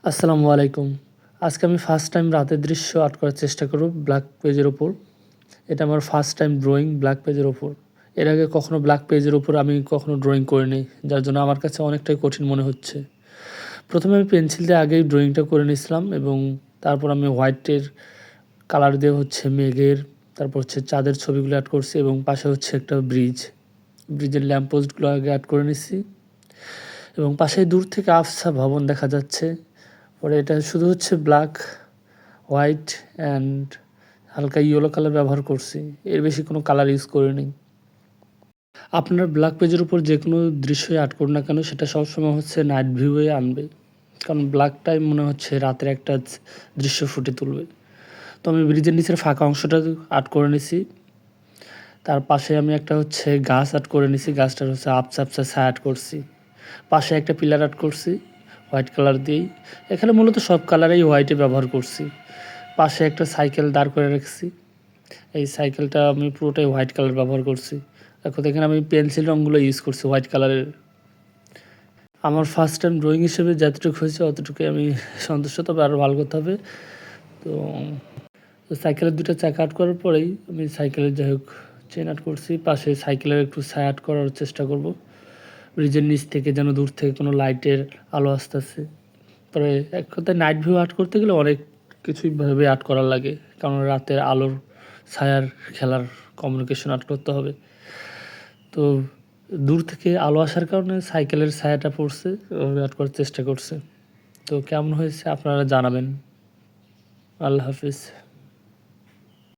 আসসালামু আলাইকুম। আজকে আমি ফার্স্ট টাইম রাতের দৃশ্য আর্ট করার চেষ্টা করব ব্ল্যাক পেজের ওপর। এটা আমার ফার্স্ট টাইম ড্রয়িং ব্ল্যাক পেজের ওপর। এর আগে কখনো ব্ল্যাক পেজের ওপর আমি কখনো ড্রয়িং করিনি, যার জন্য আমার কাছে অনেকটাই কঠিন মনে হচ্ছে। প্রথমে আমি পেন্সিল দিয়ে আগেই ড্রয়িংটা করে নিয়েছিলাম এবং তারপর আমি হোয়াইটের কালার দিয়ে মেঘের, তারপর চাঁদের ছবিগুলো অ্যাড করছি এবং পাশে একটা ব্রিজের ল্যাম্প পোস্টগুলো আগে অ্যাড করে নিচ্ছি এবং পাশে দূর থেকে আফসা ভবন দেখা যাচ্ছে। পরে এটা শুধু ব্ল্যাক, হোয়াইট অ্যান্ড হালকা ইয়েলো কালার ব্যবহার করছি। এর বেশি কোনো কালার ইউজ করিনি। আপনার ব্ল্যাক পেজের উপর যে কোনো দৃশ্যই আর্ট করুন না কেন, সেটা সবসময় নাইট ভিউয়ে আনবে, কারণ ব্ল্যাকটাই মনে হচ্ছে রাতের একটা দৃশ্য ফুটে তুলবে। তো আমি ব্রিজের নিচের ফাঁকা অংশটা আর্ট করে নিছি। তার পাশে আমি একটা গাছ আর্ট করে নিছি। গাছটার আবছা আবছা ছায়া আর্ট করছি। পাশে একটা পিলার আর্ট করছি হোয়াইট কালার দিয়েই। এখানে মূলত সব কালারেই হোয়াইটে ব্যবহার করছি। পাশে একটা সাইকেল দাঁড় করে রাখছি। এই সাইকেলটা আমি পুরোটাই হোয়াইট কালার ব্যবহার করছি। এখানে আমি পেন্সিল রঙগুলো ইউজ করছি হোয়াইট কালারের। আমার ফার্স্ট টাইম ড্রয়িং হিসেবে যতটুকু হয়েছে অতটুকুই আমি সন্তুষ্ট, তবে আরও ভালো করতে হবে। তো সাইকেলের দুটো চাকা আর্ট করার পরেই আমি সাইকেলের চেন আর্ট করছি। পাশে সাইকেলের একটু ছায়া আর্ট করার চেষ্টা করব, ব্রিজের নিচ থেকে যেন দূর থেকে কোনো লাইটের আলো আসতেছে। পরে এক কথায় নাইট ভিউ আর্ট করতে গেলে অনেক কিছুই ভাবে আর্ট করা লাগে, কারণ রাতের আলোর ছায়ার খেলার কমিউনিকেশন আর্ট করতে হবে। তো দূর থেকে আলো আসার কারণে সাইকেলের ছায়াটা পড়ছে, ওভাবে আর্ট করার চেষ্টা করছে। তো কেমন হয়েছে আপনারা জানাবেন। আল্লাহ হাফিজ।